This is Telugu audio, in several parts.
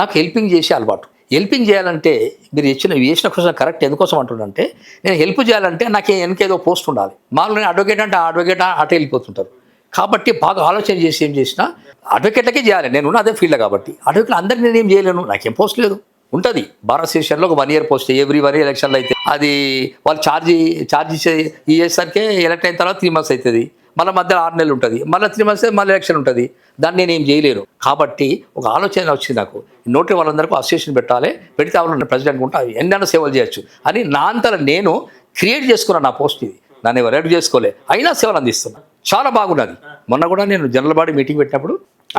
నాకు హెల్పింగ్ చేసే అలవాటు. హెల్పింగ్ చేయాలంటే మీరు వేసిన క్వశ్చన్ కరెక్ట్. ఎందుకోసం అంటున్నానంటే నేను హెల్ప్ చేయాలంటే నాకు వెనకేదో పోస్ట్ ఉండాలి. మామూలుగా అడ్వకేట్ అంటే ఆ అడ్వకేట్ అటు వెళ్ళిపోతుంటారు. కాబట్టి బాగా ఆలోచన చేసి ఏం చేసినా అడ్వకేట్లకే చేయాలి. నేను అదే ఫీల్డ్ కాబట్టి అడ్వకేట్లు అందరికీ నేను ఏం చేయలేను. నాకేం పోస్ట్ లేదు. ఉంటుంది భారత స్టేషన్లో ఒక 1 year పోస్ట్ ఎవ్రీ 1 year ఎలక్షన్లో అయితే అది వాళ్ళు ఛార్జ్ ఇయ్యేసరికి ఎలక్ట్ అయిన తర్వాత 3 months అవుతుంది. మళ్ళీ మధ్యలో 6 నెలలు ఉంటుంది. మళ్ళీ 3 months మళ్ళీ ఎలక్షన్ ఉంటుంది. దాన్ని నేను ఏం చేయలేను. కాబట్టి ఒక ఆలోచన వచ్చింది నాకు. నోటి వాళ్ళందరికీ అసోసియేషన్ పెట్టాలి. పెడితే వాళ్ళు ప్రెసిడెంట్ ఉంటే ఎన్నైనా సేవలు చేయొచ్చు అని నా అంతలో నేను క్రియేట్ చేసుకున్నాను. నా పోస్ట్ ఇది నన్ను ఎవరు రెడీ చేసుకోలే, అయినా సేవలు అందిస్తున్నాను. చాలా బాగున్నది. మొన్న కూడా నేను జనరల్ బాడీ మీటింగ్ పెట్టినప్పుడు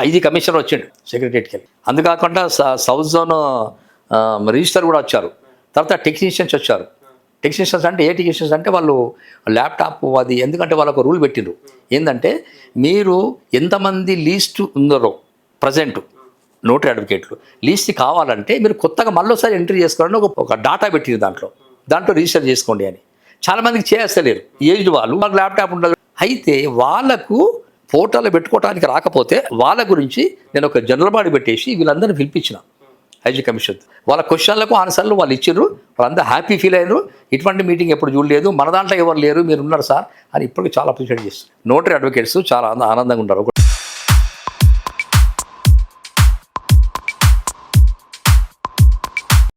ఐజీ కమిషనర్ వచ్చిండు సెక్రటరీకి వెళ్ళి. అందుకాకుండా సౌత్ జోన్ రిజిస్టర్ కూడా వచ్చారు. తర్వాత టెక్నీషియన్స్ వచ్చారు. టెక్నీషియన్స్ అంటే ఏ టెక్నీషియన్స్ అంటే వాళ్ళు ల్యాప్టాప్ అది, ఎందుకంటే వాళ్ళకు రూల్ పెట్టిండ్రు ఏంటంటే మీరు ఎంతమంది లీస్ట్ ఉందరో ప్రజెంట్ నోటరీ అడ్వకేట్లు లీస్ట్ కావాలంటే మీరు కొత్తగా మళ్ళీసారి ఎంట్రీ చేసుకోవాలని ఒక డాటా పెట్టింది. దాంట్లో రిజిస్టర్ చేసుకోండి అని. చాలామందికి చేస్తలేరు. ఏజ్డ్ వాళ్ళకు ల్యాప్టాప్ ఉండదు. అయితే వాళ్ళకు పోర్టల్లో పెట్టుకోవడానికి రాకపోతే వాళ్ళ గురించి నేను ఒక జనరల్ బాడీ పెట్టేసి వీళ్ళందరినీ పిలిపించిన ఐజీ కమిషన్. వాళ్ళ క్వశ్చన్లకు ఆన్సర్లు వాళ్ళు ఇచ్చారు. వాళ్ళందరూ హ్యాపీ ఫీల్ అయ్యారు. ఇటువంటి మీటింగ్ ఎప్పుడు చూడలేదు, మన దాంట్లో ఎవరు లేరు, మీరు ఉన్నారు సార్ అని ఇప్పటికీ చాలా అప్రిషియేట్ చేస్తారు. నోటరీ అడ్వకేట్స్ చాలా ఆనందంగా ఉంటారు.